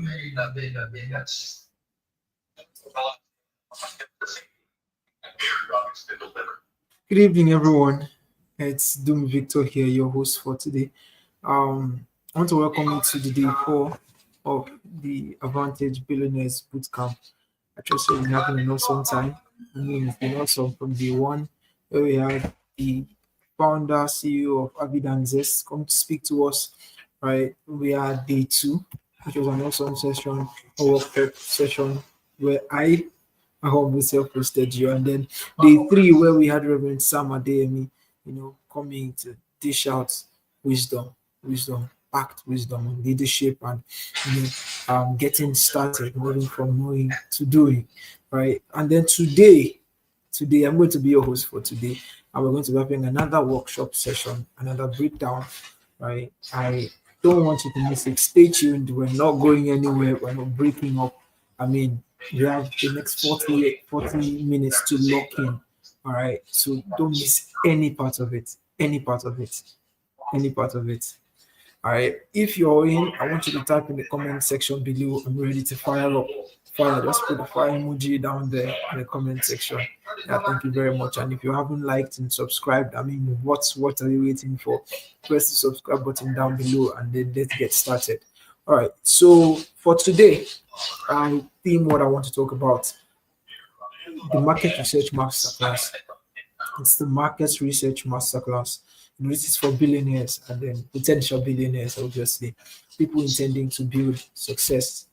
Good evening, everyone. It's Dum Victor here, your host for today. I want to welcome you to the day 4 of the Advantage Billionaires Bootcamp. I trust you've been having an awesome time. I mean, it's been awesome from day 1, where we had the founder, CEO of Avidan Zest come to speak to us. Right, we are day 2, which was an awesome session, a workshop session where I humble self-hosted you. And then day 3, where we had Reverend Sam Adeyemi, coming to dish out wisdom, packed wisdom on leadership and getting started, moving from knowing to doing, right? And then today I'm going to be your host for today, and we're going to be having another workshop session, another breakdown, right? I don't want you to miss it. Stay tuned. We're not going anywhere. We're not breaking up. I mean, you have the next 40 minutes to lock in. All right. So don't miss any part of it. Any part of it. Any part of it. All right. If you're in, I want you to type in the comment section below. I'm ready to fire up. Fire. Just put the fire emoji down there in the comment section. Yeah, thank you very much. And if you haven't liked and subscribed, I mean, what are you waiting for? Press the subscribe button down below and then let's get started. All right. So for today, I theme what I want to talk about: the market research masterclass. It's the market research masterclass. This is for billionaires and then potential billionaires, obviously, people intending to build success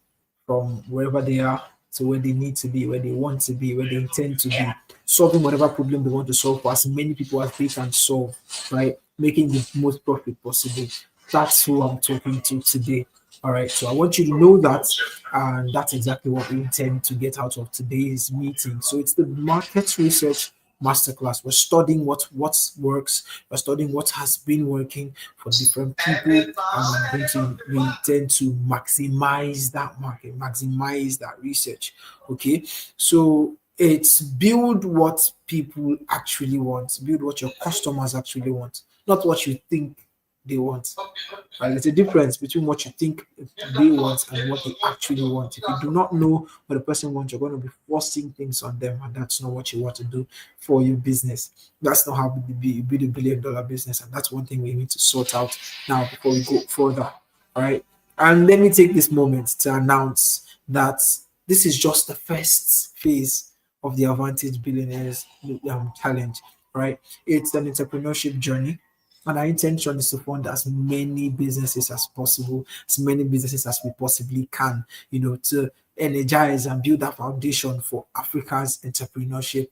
from wherever they are to where they need to be, where they want to be, where they intend to be, solving whatever problem they want to solve for as many people as they can solve, right? Making the most profit possible. That's who I'm talking to today. All right, so I want you to know that, and that's exactly what we intend to get out of today's meeting. So it's the market research masterclass. We're studying what works. We're studying what has been working for different people, and we intend to maximize that market, maximize that research. Okay, so it's build what people actually want, build what your customers actually want, not what you think they want. Right? There's a difference between what you think they want and what they actually want. If you do not know what the person wants, you're going to be forcing things on them, and that's not what you want to do for your business. That's not how you build a billion-dollar business, and that's one thing we need to sort out now before we go further. All right. And let me take this moment to announce that this is just the first phase of the Advantage Billionaires Challenge. Right. It's an entrepreneurship journey. And our intention is to fund as many businesses as possible, as many businesses as we possibly can, to energize and build that foundation for Africa's entrepreneurship,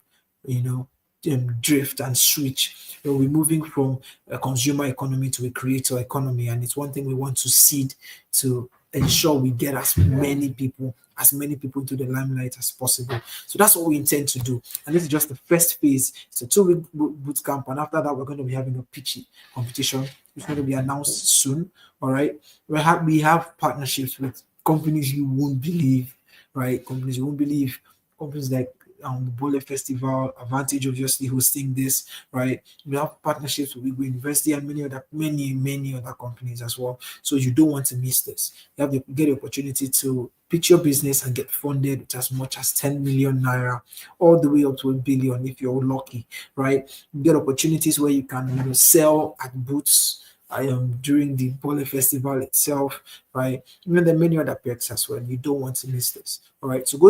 drift and switch. We're moving from a consumer economy to a creator economy, and it's one thing we want to seed to ensure we get as many people into the limelight as possible. So that's what we intend to do. And this is just the first phase. It's a 2-week boot camp, and after that, we're going to be having a pitchy competition. It's going to be announced soon. All right. We have partnerships with companies you won't believe, right? Companies you won't believe. Companies like the Bole Festival, Advantage obviously hosting this, right? We have partnerships with Wigwe University and many other companies as well. So you don't want to miss this. You have to get the opportunity to pitch your business and get funded with as much as 10 million naira, all the way up to 1 billion if you're lucky, right? You get opportunities where you can sell at booths during the Bole Festival itself, right? There are many other perks as well. You don't want to miss this. All right. So go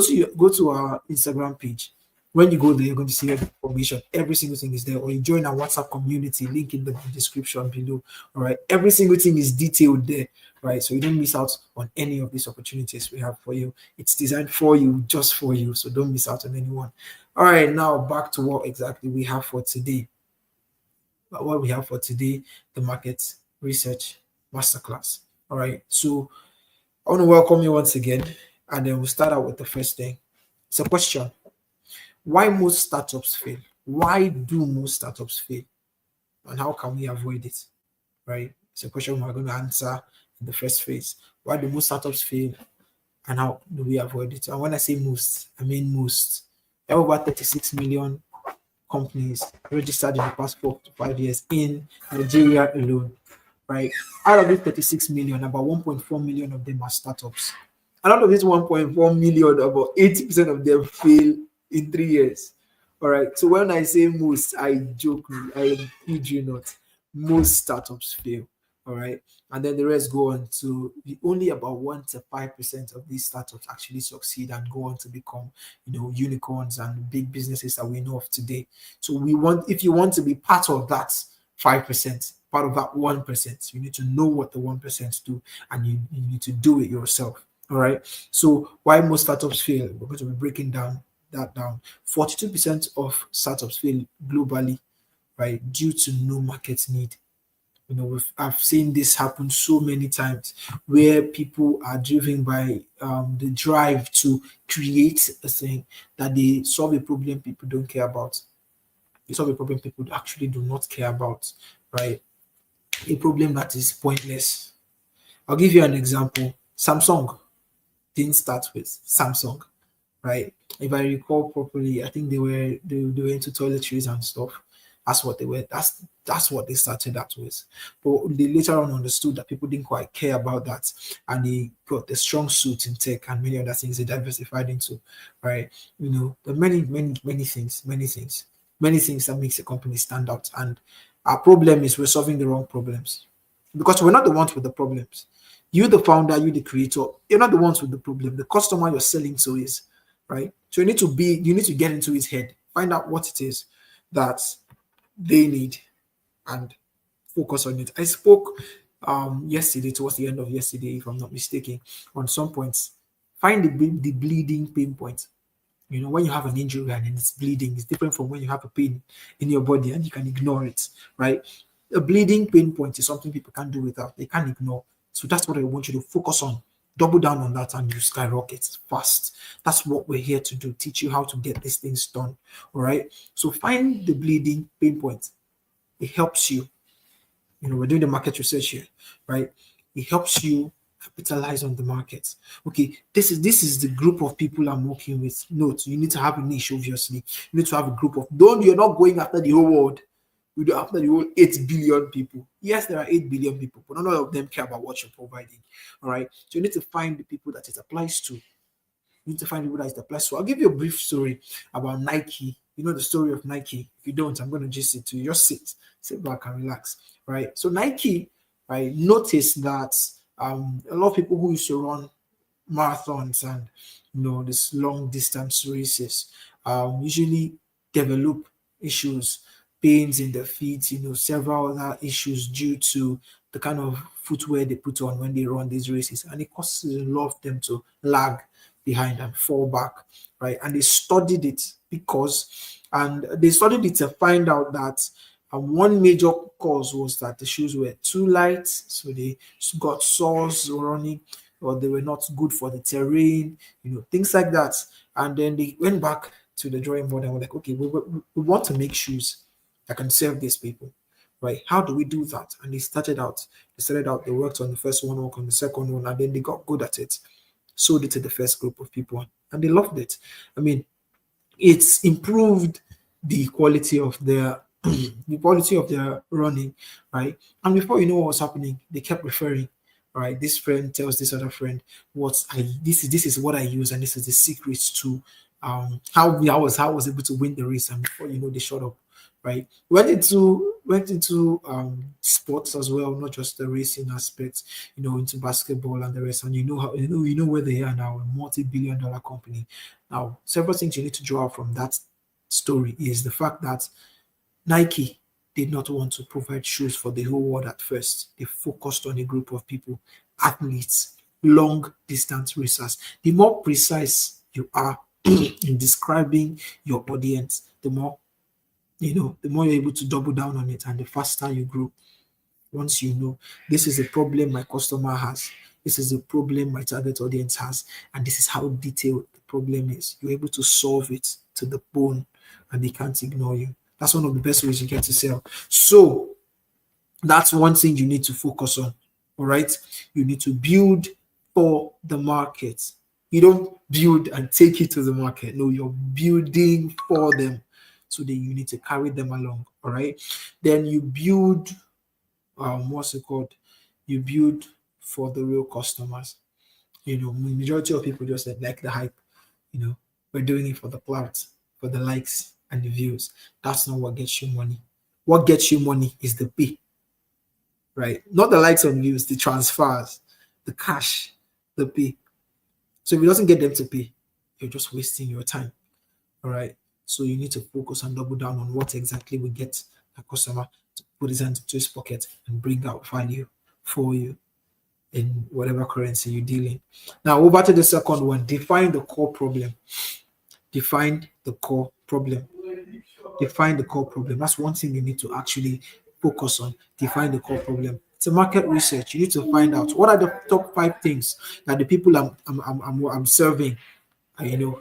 to our Instagram page. When you go there, you're going to see information. Every single thing is there. Or you join our WhatsApp community, link in the description below. All right. Every single thing is detailed there, right? So you don't miss out on any of these opportunities we have for you. It's designed for you, just for you. So don't miss out on anyone. All right. Now back to what exactly we have for today. The market research masterclass. All right. So I want to welcome you once again, and then we'll start out with the first thing. It's a question: why most startups fail? Why do most startups fail? And how can we avoid it? Right? It's a question we're going to answer in the first phase. Why do most startups fail? And how do we avoid it? And when I say most, I mean most. There are over 36 million companies registered in the past 4 to 5 years in Nigeria alone, right? Out of these 36 million, about 1.4 million of them are startups. And out of this 1.4 million, about 80% of them fail in 3 years. All right. So when I say most, I joke, I kid you not. Most startups fail. All right. And then the rest go on to be only about 1 to 5% of these startups actually succeed and go on to become, unicorns and big businesses that we know of today. So if you want to be part of that 5%, part of that 1%, you need to know what the 1% do, and you need to do it yourself. All right. So why most startups fail? We're going to be breaking down. 42% of startups fail globally, right, due to no market need. I've seen this happen so many times where people are driven by the drive to create a thing that they solve a problem people don't care about. They solve a problem people actually do not care about, right? A problem that is pointless. I'll give you an example. Samsung didn't start with Samsung, right? If I recall properly, I think they were into toiletries and stuff. That's what they were. That's what they started out with. But they later on understood that people didn't quite care about that, and they got the strong suit in tech and many other things they diversified into, right? There are many things that makes a company stand out. And our problem is we're solving the wrong problems because we're not the ones with the problems. You, the founder, you, the creator, you're not the ones with the problem. The customer you're selling to is, right? So you need to get into his head, find out what it is that they need, and focus on it. I spoke yesterday, towards the end of yesterday, if I'm not mistaken, on some points. Find the bleeding pain point. When you have an injury and it's bleeding, it's different from when you have a pain in your body and you can ignore it, right? A bleeding pain point is something people can't do without, they can't ignore. So that's what I want you to focus on. Double down on that and you skyrocket fast. That's what we're here to do, teach you how to get these things done. All right. So find the bleeding pain point. It helps you. We're doing the market research here, right? It helps you capitalize on the market. Okay, this is the group of people I'm working with. Note, you need to have a niche, obviously. You need to have a group of, don't, you're not going after the whole world. We do after the whole 8 billion people. Yes, there are 8 billion people, but none of them care about what you're providing. All right. So you need to find the people that it applies to. You need to find people that it applies to. I'll give you a brief story about Nike. You know the story of Nike. If you don't, I'm going to just sit to you. Just sit back and relax. Right. So Nike, I noticed that a lot of people who used to run marathons and this long distance races usually develop issues, pains in the feet, several other issues due to the kind of footwear they put on when they run these races, and it causes a lot of them to lag behind and fall back, right? And they studied it to find out that one major cause was that the shoes were too light, so they got sores running, or they were not good for the terrain, things like that. And then they went back to the drawing board and were like, okay, we want to make shoes that can serve these people, right? How do we do that? And they worked on the first one, worked on the second one, and then they got good at it, sold it to the first group of people, and they loved it. I mean, it's improved the quality of their the quality of their running, right? And before you know what was happening, they kept referring. Right, this friend tells this other friend, this is what I use, and this is the secrets to how I was able to win the race. And before you know, they shut up. Right, went into sports as well, not just the racing aspect, into basketball and the rest. And you know where they are now, a multi-billion-dollar company. Now, several things you need to draw out from that story is the fact that Nike did not want to provide shoes for the whole world at first. They focused on a group of people, athletes, long distance racers. The more precise you are in describing your audience, the more you're able to double down on it and the faster you grow. Once you know, this is a problem my customer has, this is a problem my target audience has, and this is how detailed the problem is, you're able to solve it to the bone and they can't ignore you. That's one of the best ways you get to sell. So that's one thing you need to focus on. All right. You need to build for the market. You don't build and take it to the market. No, you're building for them. So then you need to carry them along. All right. Then you build, what's it called? You build for the real customers. Majority of people just like the hype. We're doing it for the clout, for the likes and the views. That's not what gets you money. What gets you money is the pay, right? Not the likes and views, the transfers, the cash, the pay. So if it doesn't get them to pay, you're just wasting your time. All right. So you need to focus and double down on what exactly will get a customer to put his hand into his pocket and bring out value for you in whatever currency you deal in. Now, over to the second one, define the core problem. Define the core problem. Define the core problem. That's one thing you need to actually focus on. Define the core problem. It's a market research. You need to find out what are the top 5 things that the people I'm serving,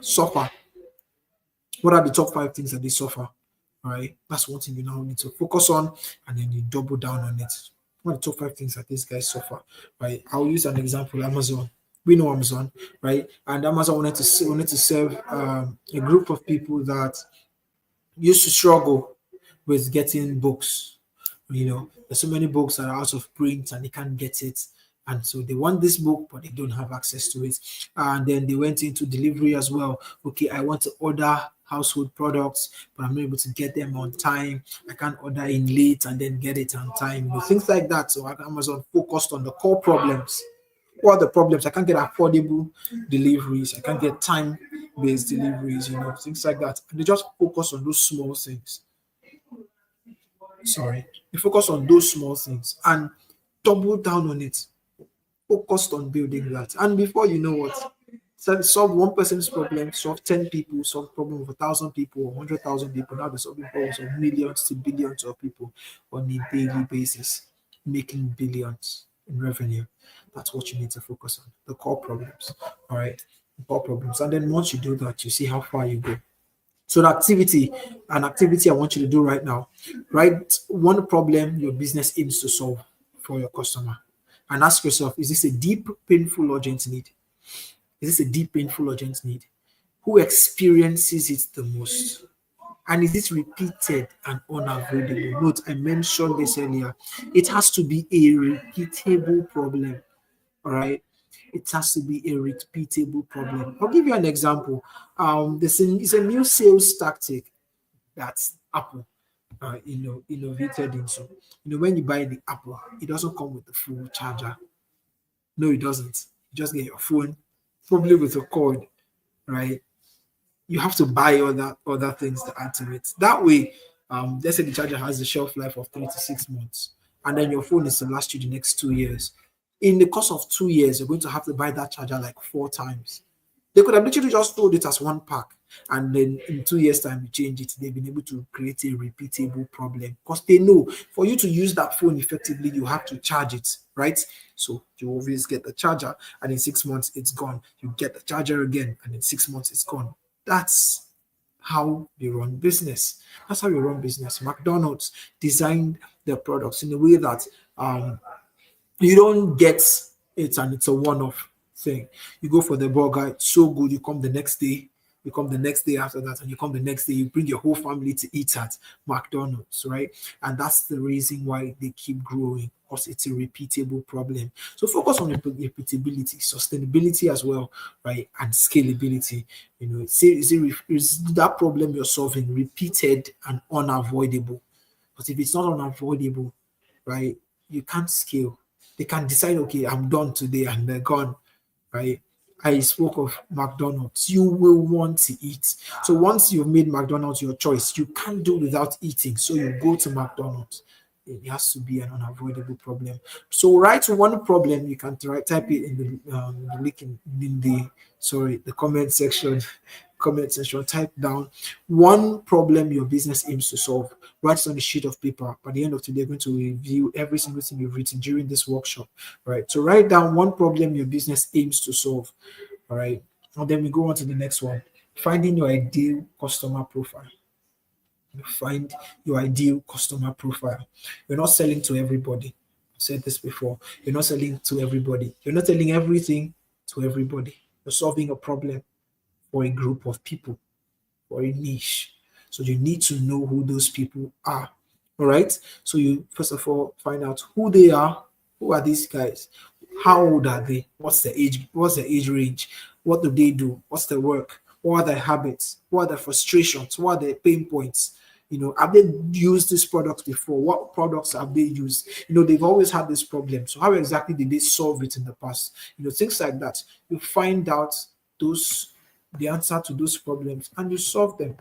suffer. What are the top 5 things that they suffer? All right, that's one thing you now need to focus on, and then you double down on it. What are the top 5 things that these guys suffer? Right. I'll use an example. Amazon. We know Amazon, right? And Amazon wanted to serve a group of people that used to struggle with getting books. There's so many books that are out of print and they can't get it. And so they want this book, but they don't have access to it. And then they went into delivery as well. Okay, I want to order household products, but I'm not able to get them on time. I can't order in late and then get it on time. Things like that. So Amazon focused on the core problems. What are the problems? I can't get affordable deliveries. I can't get time-based deliveries, things like that. And they just focus on those small things. Sorry. They focus on those small things and double down on it. Focused on building that. And before you know what, solve one person's problem, solve 10 people, solve problem of 1,000 people or 100,000 people. Now they're solving problems of millions to billions of people on a daily basis, making billions in revenue. That's what you need to focus on, the core problems. All right, the core problems. And then once you do that, you see how far you go. So an activity I want you to do right now, write one problem your business aims to solve for your customer. And ask yourself, is this a deep, painful, urgent need? Is this a deep, painful, urgent need? Who experiences it the most? And is it repeated and unavoidable? Note, I mentioned this earlier. It has to be a repeatable problem. All right. It has to be a repeatable problem. I'll give you an example. It's a new sales tactic that Apple innovated into. When you buy the Apple, it doesn't come with the full charger. No, it doesn't. You just get your phone, probably with a cord, right? You have to buy other things to add to it. That way, let's say the charger has a shelf life of 3 to 6 months, and then your phone is to last you the next 2 years. In the course of 2 years, you're going to have to buy that charger like 4 times. They could have literally just sold it as one pack, and then in 2 years' time, you change it. They've been able to create a repeatable problem because they know for you to use that phone effectively, you have to charge it, right? So you always get the charger, and in 6 months, it's gone. You get the charger again, and in 6 months, it's gone. That's how they run business. That's how you run business. McDonald's designed their products in a way that you don't get it and it's a one-off thing. You go for the burger, it's so good, you come the next day, you come the next day after that, and you come the next day, you bring your whole family to eat at McDonald's, right? And that's the reason why they keep growing, because it's a repeatable problem. So focus on repeatability, sustainability as well, right? And scalability. Is that problem you're solving repeated and unavoidable? Because if it's not unavoidable, right, you can't scale. They can decide, okay, I'm done today, and they're gone, right? I spoke of McDonald's. You will want to eat. So once you've made McDonald's your choice, you can't do without eating. So you go to McDonald's. It has to be an unavoidable problem. So write one problem. You can type it in the link in the comment section. Comment section. Type down one problem your business aims to solve. Write it on a sheet of paper. By the end of today, we're going to review every single thing you've written during this workshop. Right. So write down one problem your business aims to solve. All right. And then we go on to the next one. Finding your ideal customer profile. Find your ideal customer profile. You're not selling to everybody. I've said this before. You're not selling to everybody. You're not selling everything to everybody. You're solving a problem for a group of people, for a niche. So you need to know who those people are. All right. So you first of all find out who they are. Who are these guys? How old are they? What's the age? What's the age range? What do they do? What's their work? What are their habits? What are their frustrations? What are their pain points? Have they used these products before? What products have they used? They've always had this problem. So how exactly did they solve it in the past? Things like that. You find out those the answer to those problems and you solve them.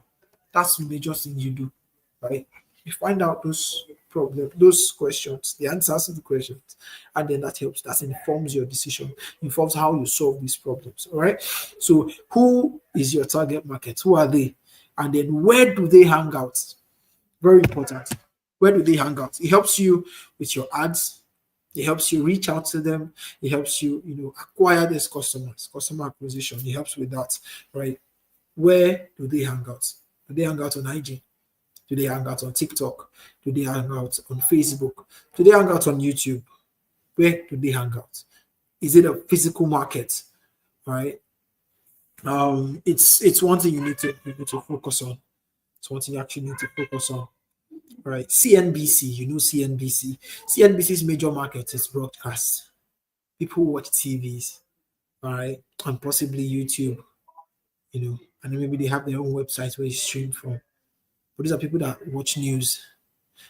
That's the major thing you do, right? You find out those problems, those questions, the answers to the questions, and then that helps. That informs your decision, informs how you solve these problems. All right. So, who is your target market? Who are they? And then where do they hang out? Very important. Where do they hang out? It helps you with your ads. It helps you reach out to them. It helps you, acquire these customers, customer acquisition. It helps with that, right? Where do they hang out? Do they hang out on IG? Do they hang out on TikTok? Do they hang out on Facebook? Do they hang out on YouTube? Where do they hang out? Is it a physical market? Right? It's one thing you need to focus on. It's one thing you actually need to focus on. Right? CNBC, CNBC. CNBC's major market is broadcast. People watch TVs, all right, and possibly YouTube, and then maybe they have their own website where it's streamed from. But these are people that watch news.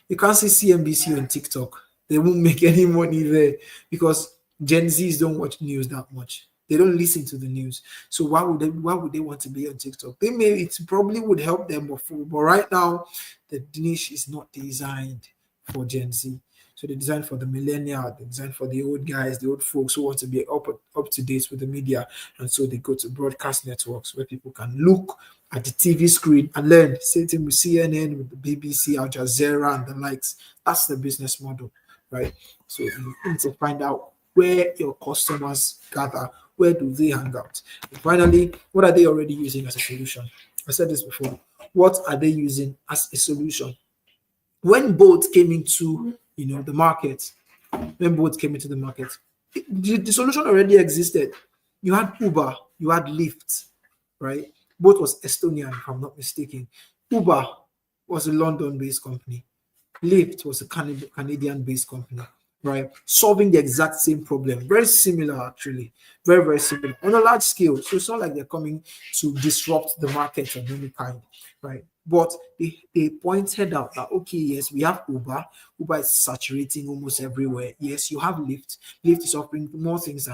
You can't see CNBC on TikTok. They won't make any money there because Gen Zs don't watch news that much. They don't listen to the news. So why would they want to be on TikTok? It probably would help them, but right now the niche is not designed for Gen Z. So they designed for the millennial, they designed for the old guys, the old folks who want to be up to date with the media. And so they go to broadcast networks where people can look at the TV screen and learn. Same thing with CNN, with the BBC, Al Jazeera, and the likes. That's the business model, right? So you need to find out where your customers gather, where do they hang out. And finally, what are they already using as a solution? I said this before. What are they using as a solution? When boats came into the market, the solution already existed. You had Uber, you had Lyft, right? Both was Estonian, if I'm not mistaken. Uber was a London-based company. Lyft was a Canadian-based company, right? Solving the exact same problem. Very similar, actually. Very, very similar. On a large scale. So it's not like they're coming to disrupt the market of any kind, right? But they pointed out that, okay, yes, we have Uber. Uber is saturating almost everywhere. Yes, you have Lyft. Lyft is offering more things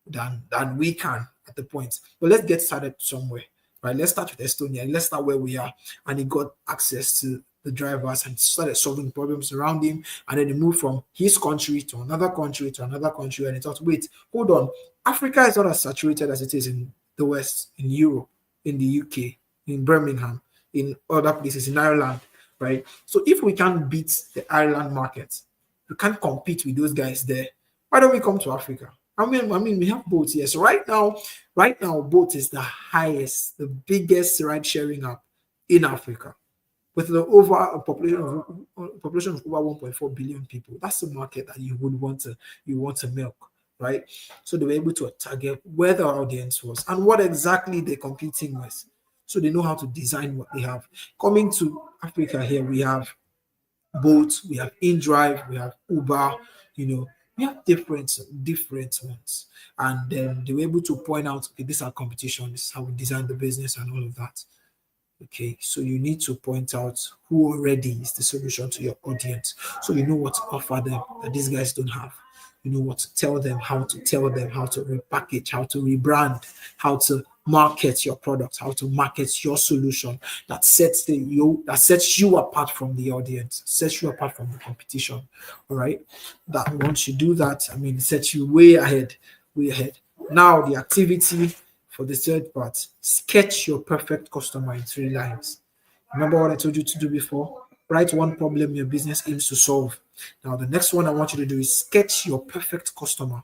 than we can at the point. But let's get started somewhere, right? Let's start with Estonia. Let's start where we are. And he got access to the drivers and started solving problems around him. And then he moved from his country to another country to another country. And he thought, wait, hold on. Africa is not as saturated as it is in the West, in Europe, in the UK, in Birmingham, in other places, in Ireland, right? So if we can't beat the Ireland market, we can't compete with those guys there. Why don't we come to Africa? I mean, we have boats here. So right now, boat is the highest, the biggest ride-sharing app in Africa, with the over a population of over 1.4 billion people. That's the market that you want to milk, right? So they were able to target where the audience was and what exactly they're competing with. So they know how to design what they have. Coming to Africa here, we have Bolt, we have InDrive, we have Uber, we have different ones. And then they were able to point out, okay, this is our competition, this is how we design the business and all of that. Okay, so you need to point out who already is the solution to your audience. So you know what to offer them that these guys don't have. You know what to tell them, how to repackage, how to rebrand, how to market your product, how to market your solution that sets you apart from the audience, sets you apart from the competition. All right. That once you do that, it sets you way ahead, way ahead. Now the activity for the third part, sketch your perfect customer in 3 lines. Remember what I told you to do before? Write one problem your business aims to solve. Now, the next one I want you to do is sketch your perfect customer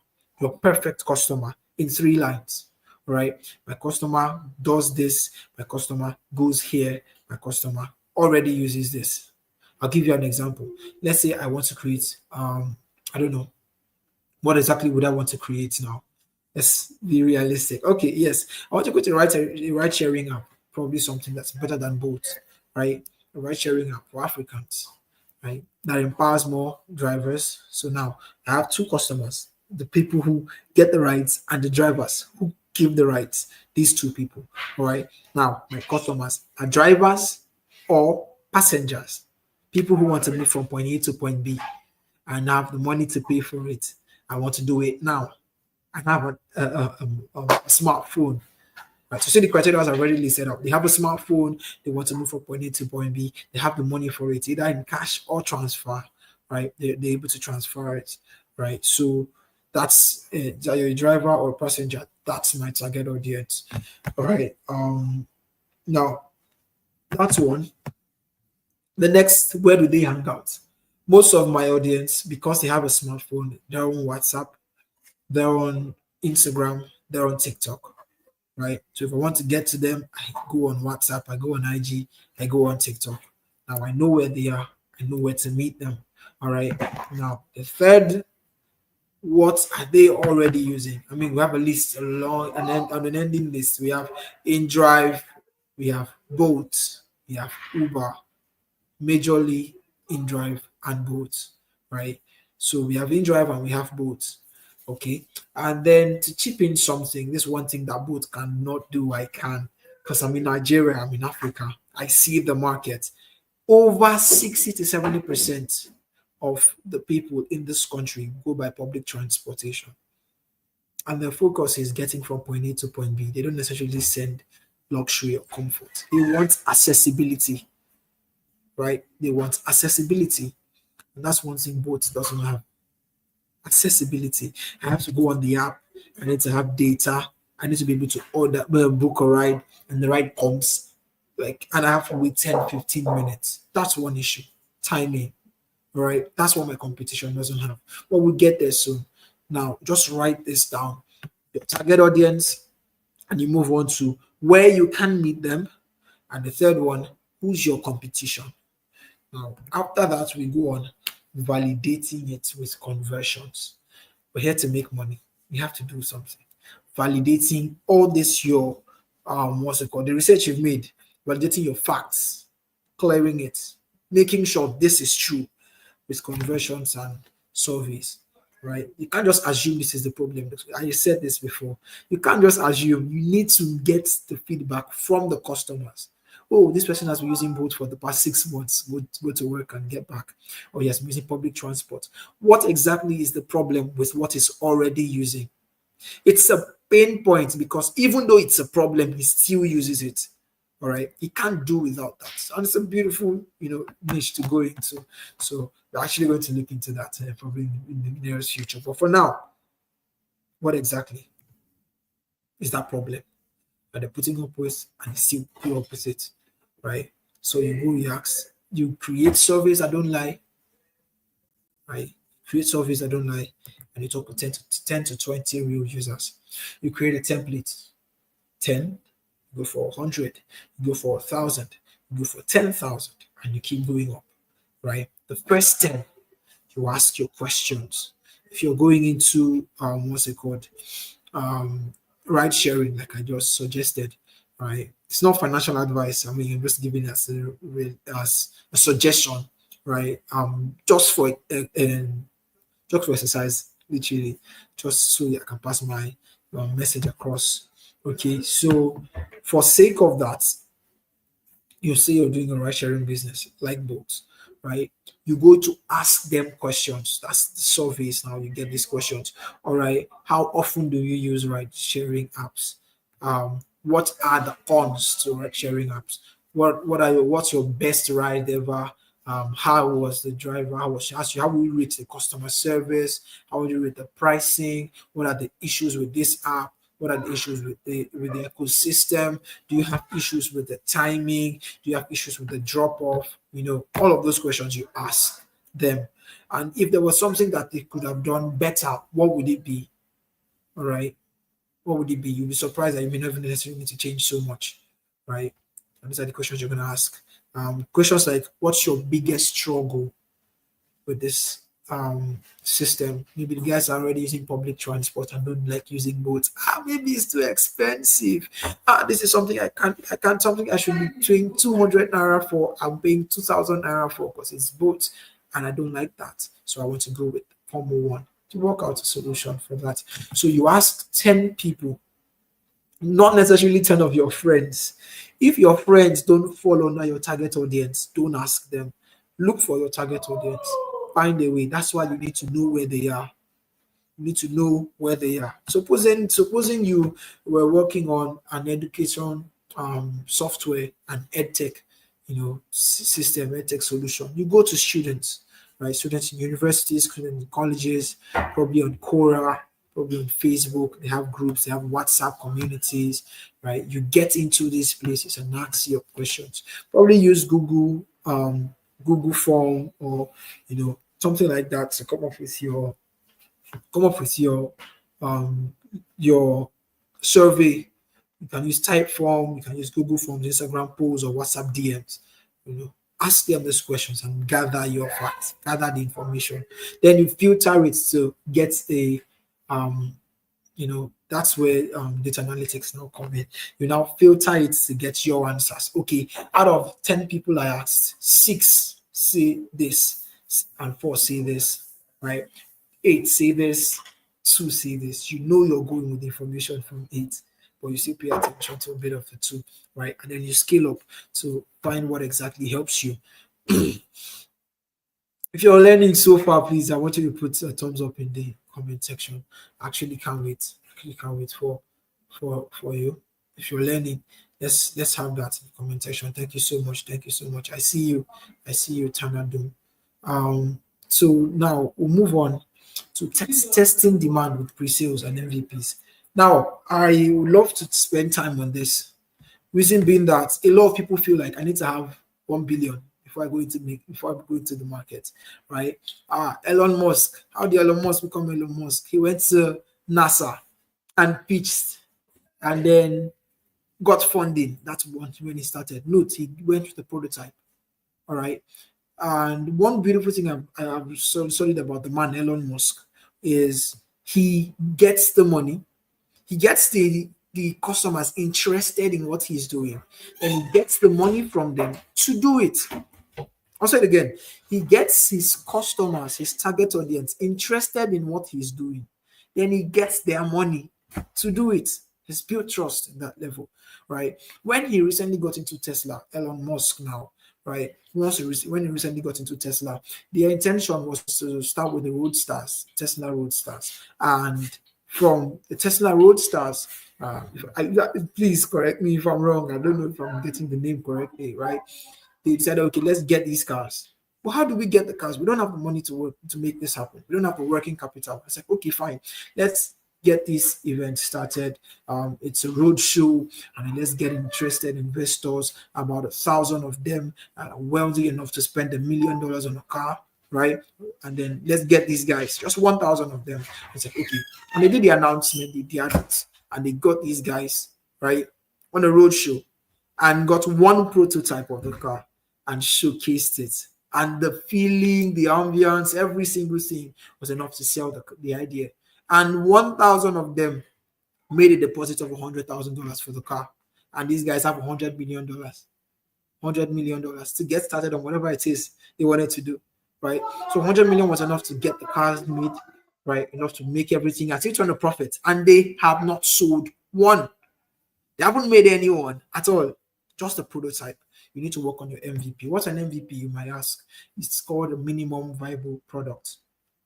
in 3 lines. All right. My customer does this. My customer goes here. My customer already uses this. I'll give you an example. Let's say I want to create, I don't know, what exactly would I want to create now? Let's be realistic. Okay, yes. I want to go to a ride sharing app, probably something that's better than both, right? A ride sharing app for Africans, right? That empowers more drivers. So now I have 2 customers. the people who get the rides and the drivers who give the rides. These two people. All right. Now, my customers are drivers or passengers, people who want to move from point A to point B and have the money to pay for it. I want to do it now. And have a smartphone. Right. So, see the criteria are already set up. They have a smartphone. They want to move from point A to point B. They have the money for it, either in cash or transfer. Right. They're able to transfer it. Right. So that's it. Are you a driver or a passenger? That's my target audience. All right. Now that's one. The next, where do they hang out? Most of my audience, because they have a smartphone, they're on WhatsApp, they're on Instagram, they're on TikTok, right? So if I want to get to them, I go on WhatsApp, I go on IG, I go on TikTok. Now I know where they are, I know where to meet them. All right. Now the third, what are they already using? I mean, we have a list, a long, and then on an ending list, we have InDrive, we have Bolt, we have Uber, majorly InDrive and Bolt, right? So we have InDrive and we have Bolt, okay? And then to chip in something, this one thing that Bolt cannot do, I can, because I'm in Nigeria, I'm in Africa, I see the market. Over 60 to 70% of the people in this country go by public transportation. And the focus is getting from point A to point B. They don't necessarily send luxury or comfort. They want accessibility, right? They want accessibility. And that's one thing Bolt doesn't have. Accessibility. I have to go on the app. I need to have data. I need to be able to order, book a ride, and the ride comes. And I have to wait 10, 15 minutes. That's one issue. Timing. All right. That's what my competition doesn't have. But we'll get there soon. Now, just write this down. Your target audience, and you move on to where you can meet them. And the third one, who's your competition? Now, after that, we go on validating it with conversions. We're here to make money. We have to do something. Validating all this your what's it called? The research you've made, validating your facts, clearing it, making sure this is true with conversions and surveys. Right? You can't just assume this is the problem. I said this before. You can't just assume. You need to get the feedback from the customers. Oh, this person has been using Bolt for the past 6 months. Go to work and get back. Or he has been using public transport. What exactly is the problem with what he's already using? It's a pain point because even though it's a problem, he still uses it. All right. He can't do without that. And it's a beautiful, niche to go into. So we're actually going to look into that probably in the nearest future. But for now, what exactly is that problem that they're putting up with and you still put up with it? Right? So you go, you ask, you create surveys that don't lie, right? Create surveys that don't lie, and you talk to 10 to 20 real users. You create a template, 10, you go for 100, you go for 1,000, you go for 10,000, and you keep going up, right? The first 10, you ask your questions. If you're going into, what's it called? Ride sharing, like I just suggested, right? It's not financial advice. I mean, I'm just giving as a suggestion, right? Just for exercise, literally, just so I can pass my message across. Okay, so for sake of that, you say you're doing a ride sharing business like boats, right? You go to ask them questions. That's the surveys. Now you get these questions. All right, how often do you use ride sharing apps? What are the cons to ride sharing apps? What's your best ride ever? How was the driver? How was she asked you? How will you rate the customer service? How would you rate the pricing? What are the issues with this app? What are the issues with the ecosystem? Do you have issues with the timing? Do you have issues with the drop off? All of those questions you ask them. And if there was something that they could have done better, what would it be? All right. What would it be? You'll be surprised that you may not even necessarily need to change so much, right? And these are the questions you're going to ask. Questions like, what's your biggest struggle with this system? Maybe the guys are already using public transport and don't like using boats. Maybe it's too expensive. This is something I can't something I should be paying 200 naira for. I'm paying 2,000 naira for because it's boats and I don't like that. So I want to go with Formula One. to work out a solution for that. So you ask 10 people, not necessarily 10 of your friends. If your friends don't fall under your target audience, don't ask them. Look for your target audience. Find a way. That's why you need to know where they are. You need to know where they are. Supposing you were working on an education software and edtech, system edtech solution. You go to students, right? Students in universities, students in colleges, probably on Quora, probably on Facebook. They have groups, they have WhatsApp communities, right? You get into these places and ask your questions. Probably use Google form or something like that to come up with um your survey. You can use Typeform, you can use Google Forms, Instagram polls, or WhatsApp DMs. Ask them these questions and gather your facts, gather the information. Then you filter it to get a that's where data analytics now come in. You now filter it to get your answers. Okay, out of 10 people I asked, 6 say this and 4 say this, right? 8 say this, 2 say this. You're going with information from 8, but you still pay attention to a bit of the 2, right? And then you scale up to find what exactly helps you. If you're learning so far, please, I want you to put a thumbs up in the comment section. Actually can't wait. Actually can't wait for you. If you're learning, let's have that in the comment section. Thank you so much. Thank you so much. I see you. Tanadum. So now we'll move on to testing demand with pre-sales and MVPs. Now, I would love to spend time on this. Reason being that a lot of people feel like I need to have 1 billion before I go into the market, right? Elon Musk. How did Elon Musk become Elon Musk? He went to NASA and pitched, and then got funding. That's when he started. Note, he went with the prototype. All right. And one beautiful thing I'm so solid about the man Elon Musk is he gets the money, he gets the customers interested in what he's doing, and he gets the money from them to do it. I'll say it again. He gets his customers, his target audience, interested in what he's doing. Then he gets their money to do it. He's built trust in that level, right? When he recently got into Tesla, Elon Musk now, right? When he recently got into Tesla, their intention was to start with the Roadsters, Tesla Roadsters. And from the Tesla Roadsters, please correct me if I'm wrong. I don't know if I'm getting the name correctly, right? They decided, okay, let's get these cars. But how do we get the cars? We don't have the money to work to make this happen. We don't have the working capital. I said, okay, fine. Let's get this event started. It's a road show, and let's get interested investors. About 1,000 of them are wealthy enough to spend $1 million on a car, right? And then let's get these guys, just 1,000 of them. I said, okay. And they did the announcement, they did it, and they got these guys, right, on a road show, and got one prototype of the car and showcased it. And the feeling, the ambience, every single thing was enough to sell the idea. And 1,000 of them made a deposit of $100,000 for the car. And these guys have $100 million, $100 million to get started on whatever it is they wanted to do, right? So 100 million was enough to get the cars made, right? Enough to make everything at 600 profit. And they have not sold one. They haven't made anyone at all. Just a prototype. You need to work on your MVP. What's an MVP, you might ask? It's called a minimum viable product.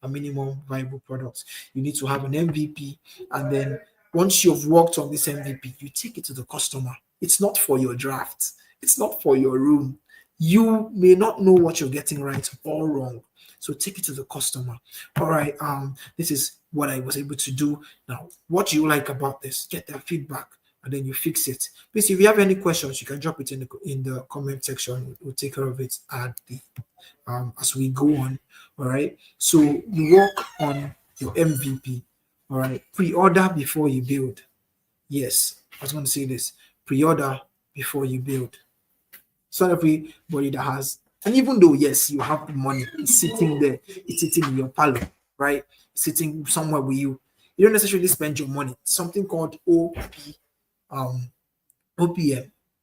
A minimum viable product. You need to have an MVP, and then once you've worked on this MVP, you take it to the customer. It's not for your draft. It's not for your room. You may not know what you're getting right or wrong. So take it to the customer. All right, this is what I was able to do. Now, what do you like about this? Get their feedback, and then you fix it. Please, if you have any questions, you can drop it in the comment section. We'll take care of it at the as we go on. All right. So you work on your MVP. All right. Pre-order before you build. Yes, I was going to say this. Pre-order before you build. It's not everybody that has. And even though, yes, you have the money, it's sitting there, it's sitting in your parlor, right? It's sitting somewhere with you. You don't necessarily spend your money. It's something called OPM. And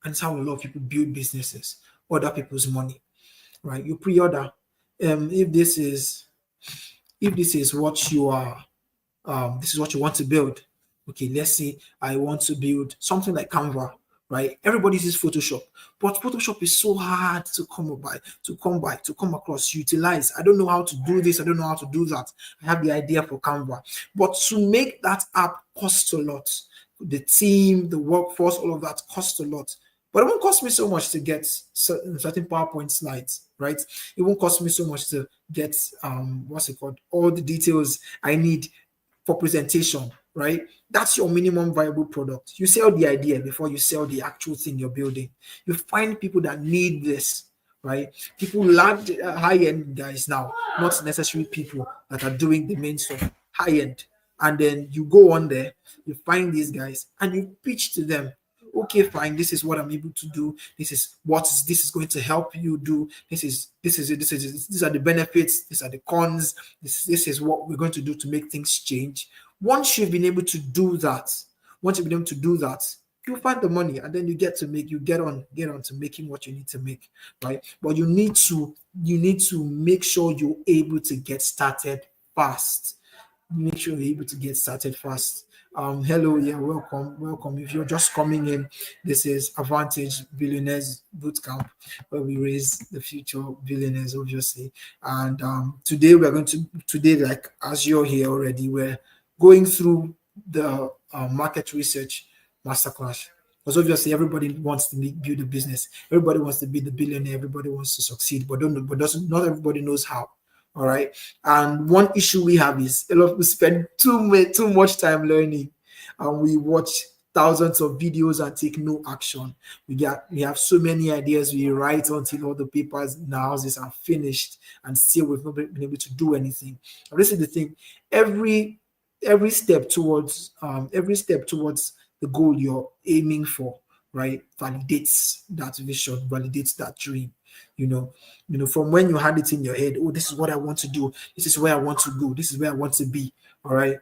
it's how a lot of people build businesses, other people's money, right? You pre-order. If this is If this is what you are, this is what you want to build. Okay, let's say I want to build something like Canva, right? Everybody uses Photoshop, but Photoshop is so hard to to come across, utilize. I don't know how to do this. I don't know how to do that. I have the idea for Canva, but to make that app costs a lot. The team, the workforce, all of that costs a lot. But it won't cost me so much to get certain PowerPoint slides, right? It won't cost me so much to get what's it called, all the details I need for presentation, right? That's your minimum viable product. You sell the idea before you sell the actual thing you're building. You find people that need this, right? People land high-end guys now, not necessarily people that are doing the main stuff, high-end. And then you go on there, you find these guys, and you pitch to them. Okay, fine. This is what I'm able to do. This is going to help you do. These are the benefits. These are the cons. This is what we're going to do to make things change. Once you've been able to do that, once you've been able to do that, you find the money, and then you get on to making what you need to make, right? But you need to make sure you're able to get started fast. Make sure you're able to get started fast. Hello, yeah, welcome. If you're just coming in, this is Advantage Billionaires Bootcamp, where we raise the future billionaires, obviously. And today like as you're here already, we're going through the market research masterclass. Because obviously everybody wants to build a business, everybody wants to be the billionaire, everybody wants to succeed, not everybody knows how. All right. And one issue we have is a lot of people spend too much time learning, and we watch thousands of videos and take no action. We have so many ideas we write until all the papers in our houses are finished, and still we've not been able to do anything. And this is the thing: every every step towards the goal you're aiming for, right, validates that vision, validates that dream. You know, from when you had it in your head, oh, this is what I want to do, this is where I want to go, this is where I want to be. All right.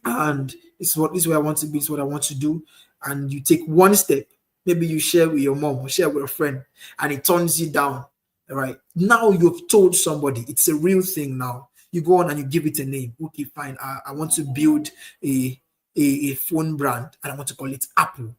And this is where I want to be, it's what I want to do. And you take one step, maybe you share with your mom or share with a friend, and it turns you down. All right. Now you've told somebody it's a real thing. Now you go on and you give it a name. Okay, fine. I want to build a phone brand, and I want to call it Apple.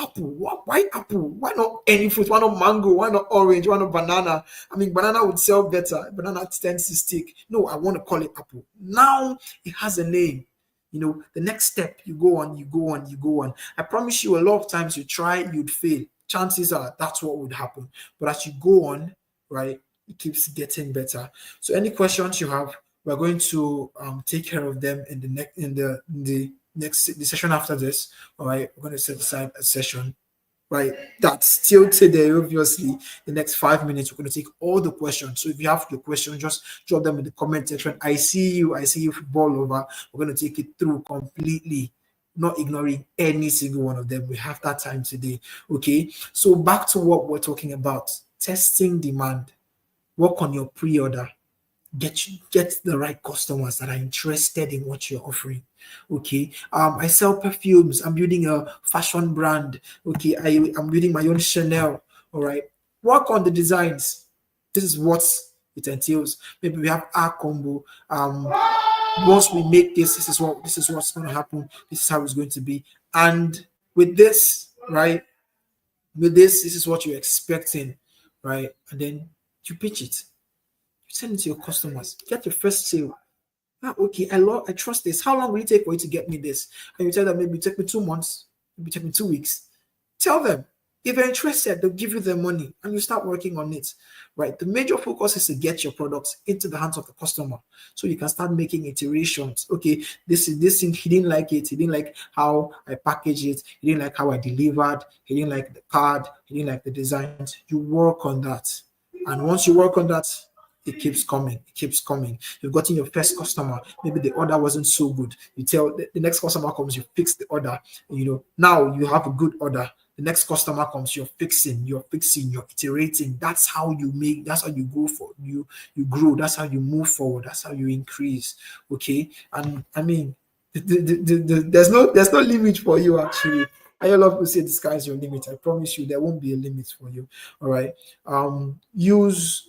Apple. Why Apple? Why not any fruit? Why not mango? Why not orange? Why not banana? I mean, banana would sell better. Banana tends to stick. No, I want to call it Apple. Now it has a name. The next step, you go on, you go on, you go on. I promise you, a lot of times you try, you'd fail. Chances are that's what would happen. But as you go on, right, it keeps getting better. So any questions you have, we're going to take care of them in the next the session after this. All right, we're going to set aside a session, right? That's still today, obviously. The next 5 minutes, we're going to take all the questions. So if you have your questions, just drop them in the comment section. I see you football over. We're going to take it through completely, not ignoring any single one of them. We have that time today. Okay. So back to what we're talking about: testing demand. Work on your pre-order. Get the right customers that are interested in what you're offering. Okay. I sell perfumes. I'm building a fashion brand. Okay. I'm building my own Chanel. All right. Work on the designs. This is what it entails. Maybe we have our combo. Once we make this is what's going to happen. This is how it's going to be. And with this, right? With this is what you're expecting, right? And then you pitch it. You send it to your customers. Get your first sale. Okay, I trust this. How long will it take for you to get me this? And you tell them, maybe take me 2 months, maybe take me 2 weeks. Tell them. If they're interested, they'll give you their money, and you start working on it, right? The major focus is to get your products into the hands of the customer, so you can start making iterations. Okay, this thing, he didn't like it. He didn't like how I packaged it. He didn't like how I delivered. He didn't like the card. He didn't like the designs. You work on that, and once you work on that, it keeps coming. It keeps coming. You've gotten your first customer. Maybe the order wasn't so good. You tell the next customer comes, you fix the order. Now you have a good order. The next customer comes, you're fixing, you're iterating. That's how you go for you grow. That's how you move forward. That's how you increase. Okay. And I mean, there's no limit for you, actually. I love to say the sky's your limit. I promise you there won't be a limit for you. All right. Use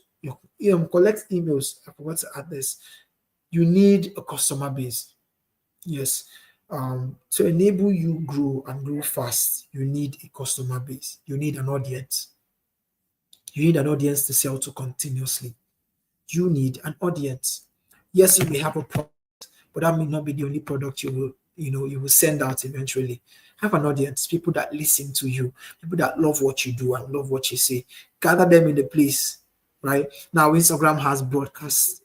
collect emails. I forgot to add this. You need a customer base. Yes. To enable you grow and grow fast, you need a customer base. You need an audience. You need an audience to sell to continuously. You need an audience. Yes, you may have a product, but that may not be the only product you will send out eventually. Have an audience, people that listen to you, people that love what you do and love what you say. Gather them in the place, right? Now, Instagram has broadcast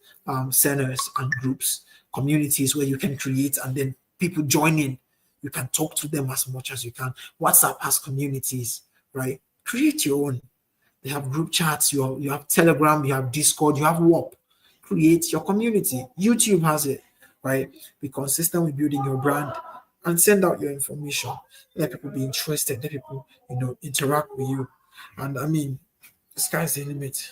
centers and groups, communities where you can create and then people join in. You can talk to them as much as you can. WhatsApp has communities, right? Create your own. They have group chats, you have Telegram, you have Discord, you have WhatsApp. Create your community. YouTube has it, right? Be consistent with building your brand and send out your information. Let people be interested, let people, interact with you. And I mean, the sky's the limit.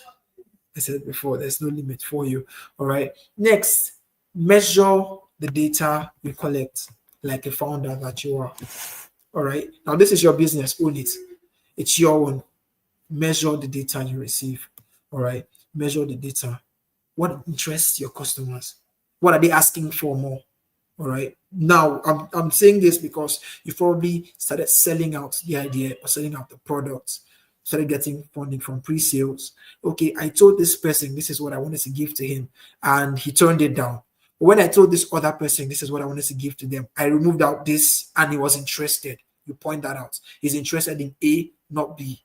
I said before, there's no limit for you. All right. Next, measure the data you collect like a founder that you are. All right. Now, this is your business. Own it. It's your own. Measure the data you receive. All right. Measure the data. What interests your customers? What are they asking for more? All right. Now, I'm saying this because you probably started selling out the idea or selling out the product, started getting funding from pre-sales. Okay, I told this person this is what I wanted to give to him, and he turned it down. When I told this other person this is what I wanted to give to them, I removed out this and he was interested. You point that out. He's interested in A, not B.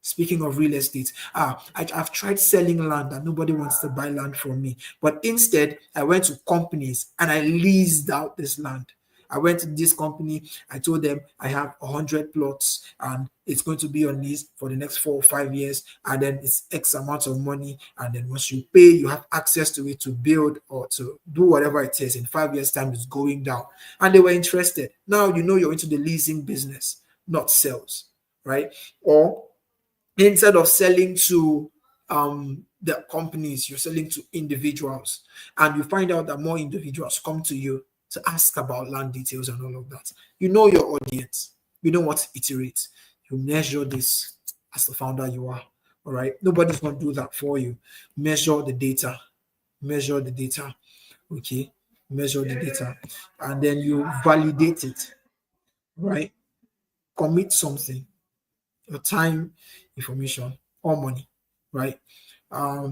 Speaking of real estate, I've tried selling land and nobody wants to buy land from me. But instead, I went to companies and I leased out this land. I went to this company. I told them I have 100 plots and it's going to be on lease for the next 4 or 5 years. And then it's X amount of money. And then once you pay, you have access to it to build or to do whatever it is. In 5 years' time, it's going down. And they were interested. Now you know you're into the leasing business, not sales, right? Or instead of selling to the companies, you're selling to individuals, and you find out that more individuals come to you to ask about land details and all of that. You know your audience. You know what to iterate. You measure this as the founder you are. All right. Nobody's going to do that for you. Measure the data. Measure the data. Okay. Measure the data. And then you validate it. Right. Commit something, your time, information, or money, right?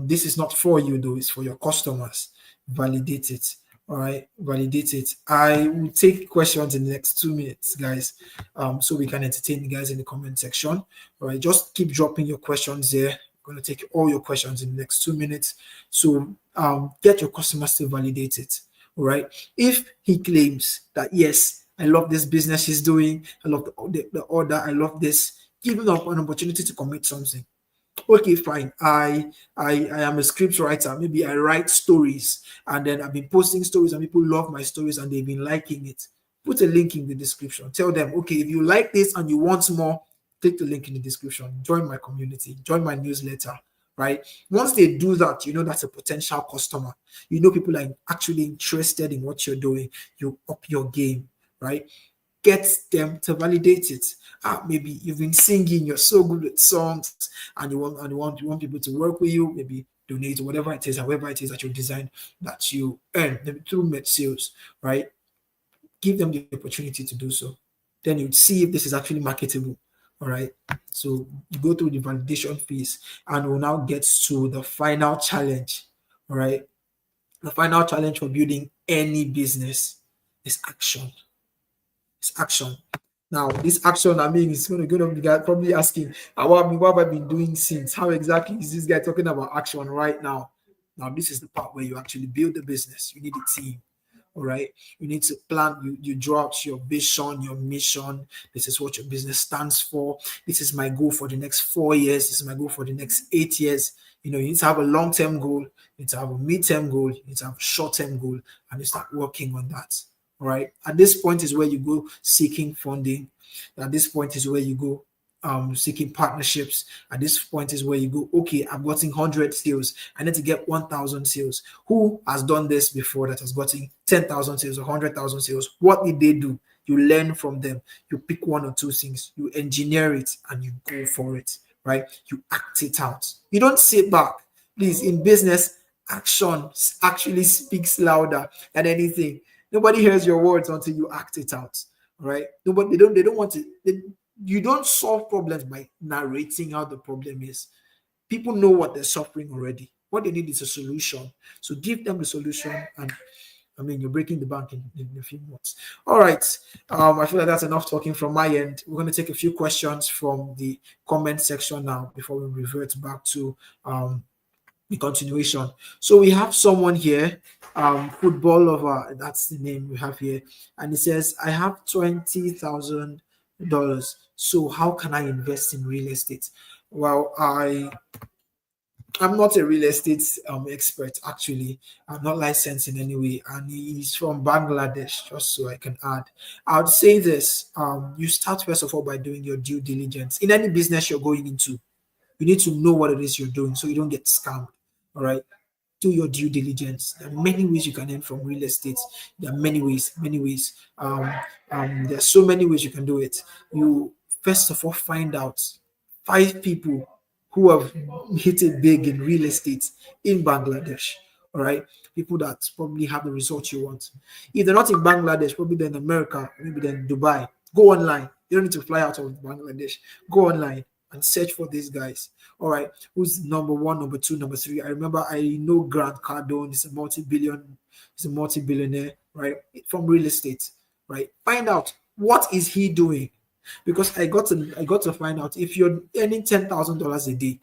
This is not for you though, it's for your customers. Validate it. All right, validate it. I will take questions in the next 2 minutes, guys. So we can entertain you guys in the comment section. All right, just keep dropping your questions there. I'm going to take all your questions in the next 2 minutes. So get your customers to validate it. All right. If he claims that yes, I love this business he's doing, I love the order, I love this, giving up an opportunity to commit something. Okay, fine. I am a script writer. Maybe I write stories and then I've been posting stories and people love my stories and they've been liking it. Put a link in the description. Tell them, okay, if you like this and you want more, click the link in the description. Join my community, join my newsletter, right? Once they do that, you know that's a potential customer. You know people are actually interested in what you're doing. You up your game, right? Get them to validate it. Maybe you've been singing, you're so good with songs, and you want people to work with you, maybe donate whatever it is, however it is that you design that you earn maybe through med sales, right? Give them the opportunity to do so. Then you'd see if this is actually marketable. All right. So you go through the validation phase and we'll now get to the final challenge. All right. The final challenge for building any business is action. It's action. Now, this action, I mean, it's going to be probably asking, what have I been doing since? How exactly is this guy talking about action right now? Now, this is the part where you actually build the business. You need a team. All right. You need to plan, you draw out your vision, your mission. This is what your business stands for. This is my goal for the next 4 years. This is my goal for the next 8 years. You need to have a long-term goal, you need to have a mid-term goal, you need to have a short-term goal, and you start working on that. All right. At this point is where you go seeking funding. At this point is where you go seeking partnerships. At this point is where you go, okay, I've gotten 100 sales. I need to get 1,000 sales. Who has done this before that has gotten 10,000 sales or 100,000 sales? What did they do? You learn from them. You pick one or two things. You engineer it and you go for it, right? You act it out. You don't sit back. Please, in business, Action actually speaks louder than anything. Nobody hears your words until you act it out. Right? Nobody, they don't want to. You don't solve problems by narrating how the problem is. People know what they're suffering already. What they need is a solution. So give them the solution, and I mean, you're breaking the bank in a few months. All right. I feel like that's enough talking from my end. We're going to take a few questions from the comment section now before we revert back to the continuation. So we have someone here, football lover. That's the name we have here, and it says, "I have $20,000. So how can I invest in real estate?" Well, I'm not a real estate expert, actually. I'm not licensed in any way, and he's from Bangladesh, just so I can add. I would say this: you start first of all by doing your due diligence in any business you're going into. You need to know what it is you're doing so you don't get scammed. All right, do your due diligence. There are many ways you can earn from real estate. There are many ways, many ways. There are so many ways you can do it. You first of all find out 5 people who have hit it big in real estate in Bangladesh. All right, people that probably have the results you want. If they're not in Bangladesh, probably they're in America, maybe they're in Dubai. Go online. You don't need to fly out of Bangladesh. Go online and search for these guys. All right, who's number one, number two, number three? I remember I know Grant Cardone. He's a multi-billionaire, right? From real estate, right? Find out what is he doing, because I got to find out if you're earning $10,000 a day,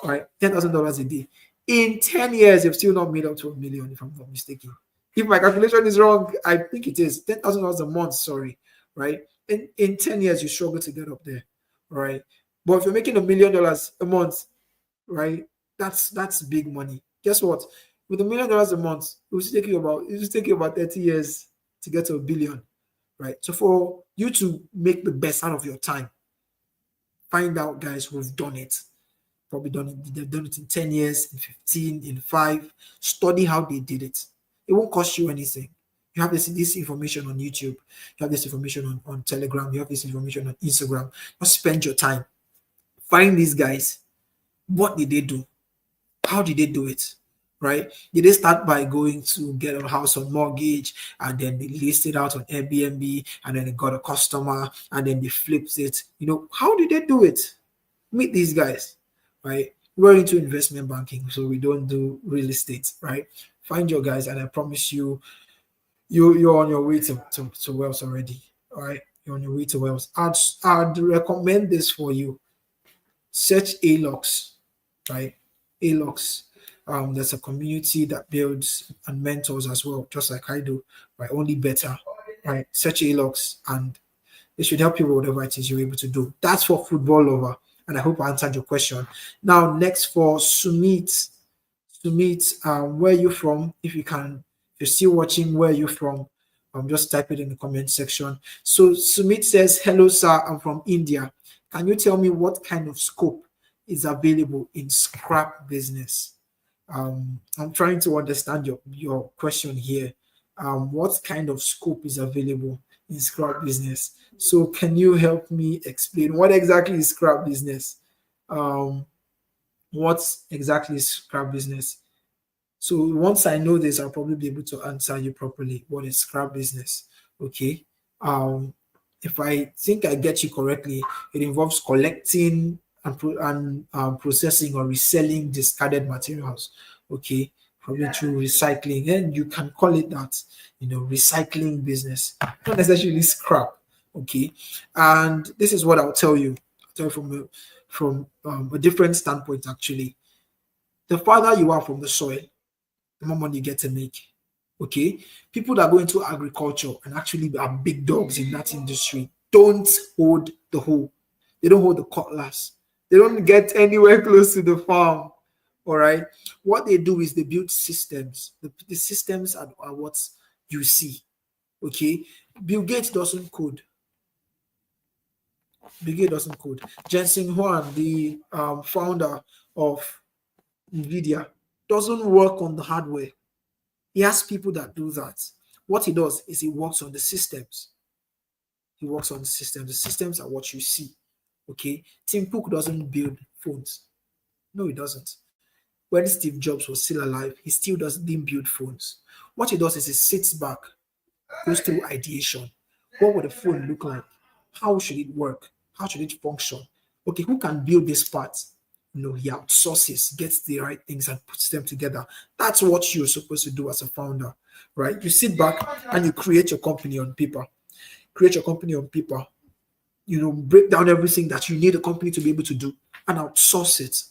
right? $10,000 a day. In 10 years, you've still not made up to a million, if I'm not mistaken. If my calculation is wrong, I think it is $10,000 a month, sorry, right? In 10 years, you struggle to get up there, right? But if you're making $1 million a month, right, that's big money. Guess what? With $1 million a month, it will take you about 30 years to get to a billion, right? So for you to make the best out of your time, find out guys who've done it. Probably done it. They've done it in 10 years, in 15, in 5. Study how they did it. It won't cost you anything. You have this information on YouTube. You have this information on Telegram. You have this information on Instagram. Just spend your time. Find these guys. What did they do? How did they do it? Right? Did they start by going to get a house on mortgage, and then they list it out on Airbnb, and then they got a customer, and then they flipped it? How did they do it? Meet these guys, right? We're into investment banking, so we don't do real estate, right? Find your guys, and I promise you, you're on your way to wealth already. All right, you're on your way to wealth. I'd recommend this for you. Search ALOX, right? ALOX. There's a community that builds and mentors as well, just like I do, right? Only better, right? Search ALOX, and it should help you with whatever it is you're able to do. That's for football lover, and I hope I answered your question. Now, next for Sumit. Sumit, where are you from? If you can, if you're still watching, where are you from? Just type it in the comment section. So Sumit says, "Hello, sir. I'm from India. Can you tell me what kind of scope is available in scrap business?" I'm trying to understand your question here. What kind of scope is available in scrap business? So can you help me explain what exactly is scrap business? Um, what exactly is scrap business? So once I know this, I'll probably be able to answer you properly. What is scrap business? Okay. Um, if I think I get you correctly, it involves collecting and processing or reselling discarded materials. Okay, probably through recycling, and you can call it that. Recycling business, not necessarily scrap. Okay, and this is what I'll tell you. I'll tell you from a different standpoint. Actually, the farther you are from the soil, the more money you get to make. Okay, people that go into agriculture and actually are big dogs in that industry don't hold the hoe. They don't hold the cutlass. They don't get anywhere close to the farm. All right. What they do is they build systems. The systems are what you see. Okay. Bill Gates doesn't code. Bill Gates doesn't code. Jensen Huang, the founder of NVIDIA, doesn't work on the hardware. He has people that do that. What he does is he works on the systems. He works on the systems. The systems are what you see. Okay. Tim Cook doesn't build phones. No, he doesn't. when Steve Jobs was still alive, he still didn't build phones. What he does is he sits back, goes through ideation. What would a phone look like? How should it work? How should it function? Okay, who can build this part? He outsources, gets the right things and puts them together. That's what you're supposed to do as a founder, right? You sit back and you create your company on paper. Create your company on paper. Break down everything that you need a company to be able to do and outsource it.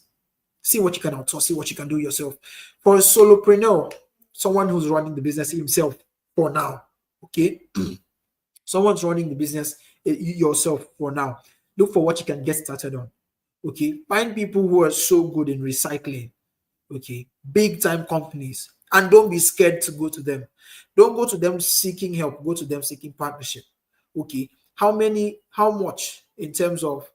See what you can outsource, see what you can do yourself. For a solopreneur, someone who's running the business himself for now, okay? Someone's running the business yourself for now. Look for what you can get started on, okay? Find people who are so good in recycling, okay? Big time companies, and don't be scared to go to them. Don't go to them seeking help, go to them seeking partnership, okay? How much in terms of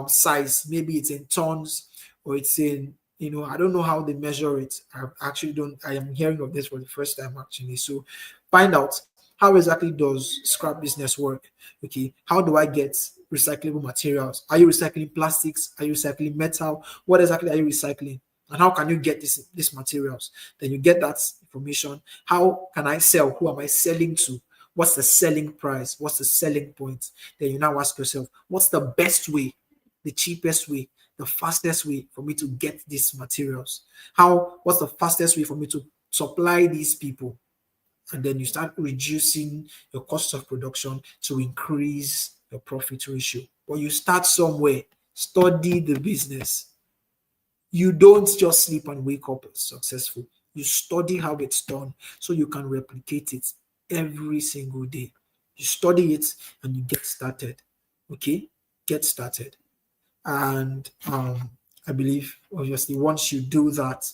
size? Maybe it's in tons or it's in, I don't know how they measure it. I am hearing of this for the first time actually. So find out, how exactly does scrap business work? Okay, how do I get recyclable materials? Are you recycling plastics? Are you recycling metal? What exactly are you recycling? And how can you get these materials? Then you get that information. How can I sell? Who am I selling to? What's the selling price? What's the selling point? Then you now ask yourself, what's the best way, the cheapest way, the fastest way for me to get these materials? What's the fastest way for me to supply these people? And then you start reducing your cost of production to increase your profit ratio. But you start somewhere, study the business. You don't just sleep and wake up successful. You study how it's done so you can replicate it every single day. You study it and you get started. Okay? Get started. And I believe, obviously, once you do that,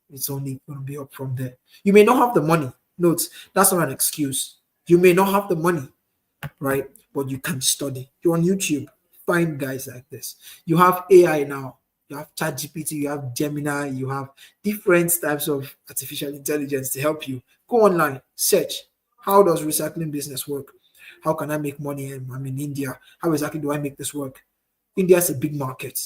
it's only going to be up from there. You may not have the money. Note, that's not an excuse. You may not have the money, right? But you can study. You're on YouTube. Find guys like this. You have AI now. You have ChatGPT, you have Gemini, you have different types of artificial intelligence to help you. Go online, search. How does recycling business work? How can I make money? I'm in India. How exactly do I make this work? India is a big market.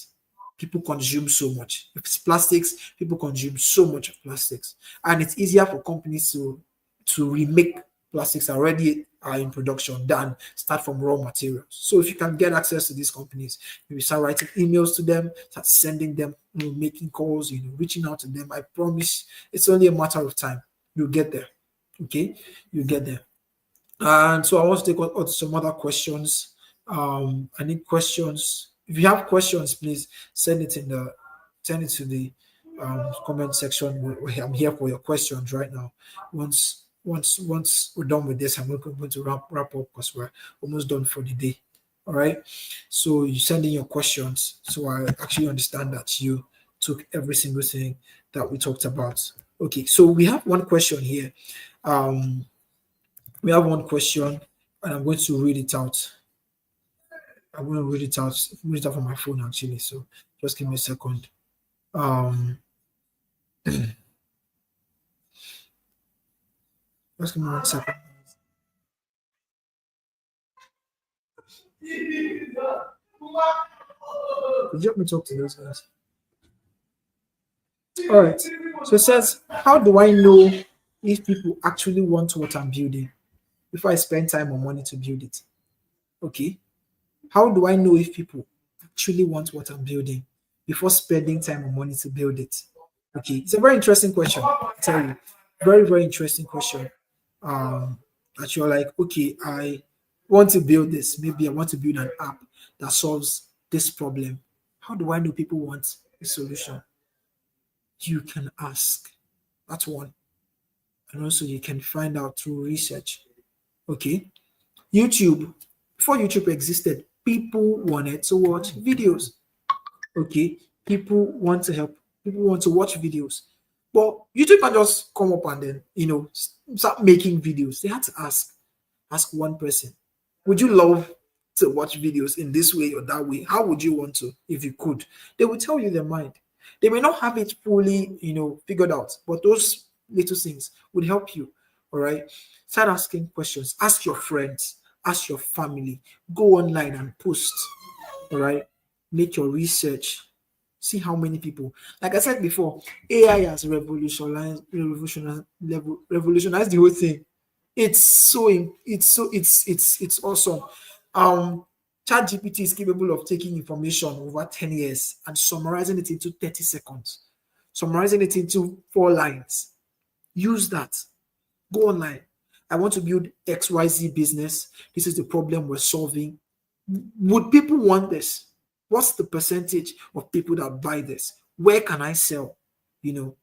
People consume so much. If it's plastics, people consume so much of plastics. And it's easier for companies to remake plastics already are in production than start from raw materials. So if you can get access to these companies, maybe start writing emails to them, start sending them, making calls, reaching out to them. I promise it's only a matter of time. You'll get there. Okay? You'll get there. And so I want to take on some other questions. I need questions. If you have questions, please send it to the comment section. I'm here for your questions right now. Once we're done with this, I'm going to wrap up because we're almost done for the day. All right. So you send in your questions, so I actually understand that you took every single thing that we talked about. Okay. So we have one question here. We have one question, and I'm going to read it out. I'm going to read it out from my phone actually. So just give me a second. Just give me 1 second. Could you help me talk to those guys? All right. So it says, how do I know if people actually want what I'm building before I spend time or money to build it? Okay. How do I know if people actually want what I'm building before spending time or money to build it? Okay. It's a very interesting question. I tell you. Very, very interesting question. That you're like, okay, I want to build this. Maybe I want to build an app that solves this problem. How do I know people want a solution? You can ask. That's one. And also you can find out through research. Okay. YouTube, before YouTube existed, people wanted to watch videos. Okay. People want to help. People want to watch videos. But YouTube can just come up and then, start making videos. They had to ask one person, would you love to watch videos in this way or that way? How would you want to if you could? They will tell you their mind. They may not have it fully, figured out, but those little things would help you. All right. Start asking questions. Ask your friends, ask your family, go online and post. All right. Make your research. See how many people. Like I said before, AI has revolutionized the whole thing. It's awesome. ChatGPT is capable of taking information over 10 years and summarizing it into 30 seconds, summarizing it into 4 lines. Use that. Go online. I want to build XYZ business. This is the problem we're solving. Would people want this? What's the percentage of people that buy this? Where can I sell? You know,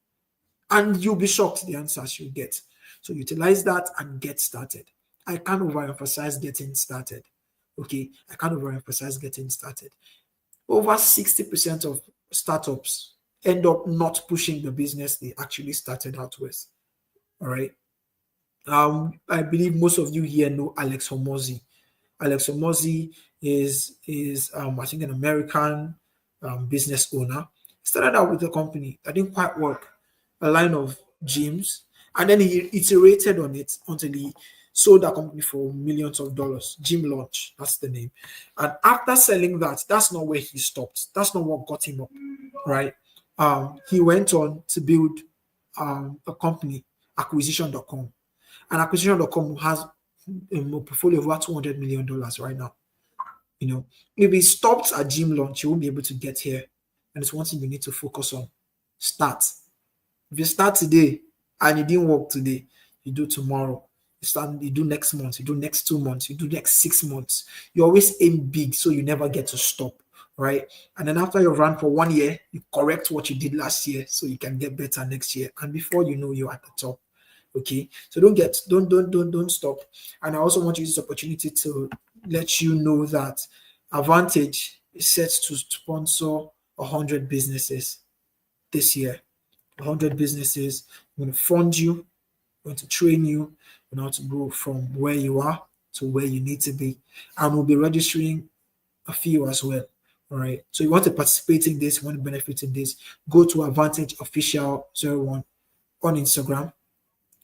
and you'll be shocked the answers you get. So utilize that and get started. I can't overemphasize getting started. Okay, I can't overemphasize getting started. Over 60% of startups end up not pushing the business they actually started out with. All right. I believe most of you here know Alex Hormozy. Alex Hormozy is I think an American business owner. Started out with a company that didn't quite work, a line of gyms, and then he iterated on it until he sold that company for millions of dollars. Gym Launch, that's the name. And after selling that, that's not where he stopped. That's not what got him up, right? He went on to build a company, acquisition.com. And acquisition.com has a portfolio of about $200 million right now. You know, if he stopped at Gym Launch, you won't be able to get here. And it's one thing you need to focus on. Start. If you start today and it didn't work today, you do tomorrow. You do next month, you do next 2 months, you do next 6 months. You always aim big so you never get to stop, right? And then after you run for 1 year, you correct what you did last year so you can get better next year. And before you know, you're at the top. Okay, so don't stop. And I also want to use this opportunity to let you know that Advantage is set to sponsor 100 businesses this year. 100 businesses. We're going to fund you, we're going to train you on how to go from where you are to where you need to be. And we'll be registering a few as well. All right. So you want to participate in this, you want to benefit in this, go to Advantage Official 01 on Instagram.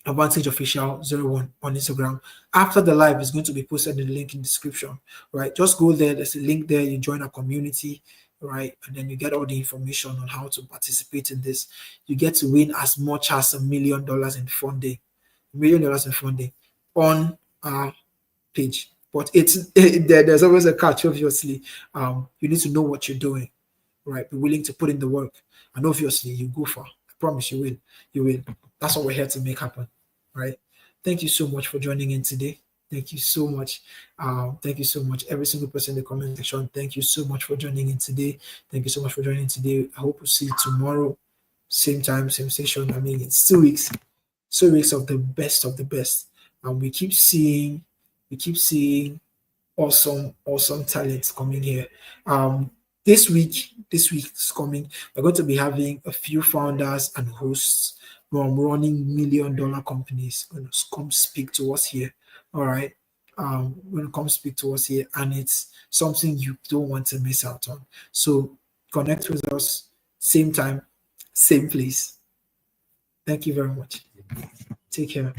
Advantage Official 01 on Instagram. After the live is going to be posted in the link in the description, right? Just go there. There's a link there. You join our community, right? And then you get all the information on how to participate in this. You get to win as much as $1 million in funding, $1 million in funding on our page. But there's always a catch, obviously. You need to know what you're doing, right? Be willing to put in the work. And obviously, you go far. I promise you will. You will. That's what we're here to make happen, right? Thank you so much for joining in today. Thank you so much. Thank you so much. Every single person in the comment section, thank you so much for joining in today. Thank you so much for joining in today. I hope to see you tomorrow, same time, same session. I mean, it's 2 weeks, 2 weeks of the best of the best. And we keep seeing awesome talents coming here. This week is coming. We're going to be having a few founders and hosts from running $1 million companies going to come speak to us here. All right. Going to come speak to us here, and it's something you don't want to miss out on. So connect with us, same time, same place. Thank you very much. Take care.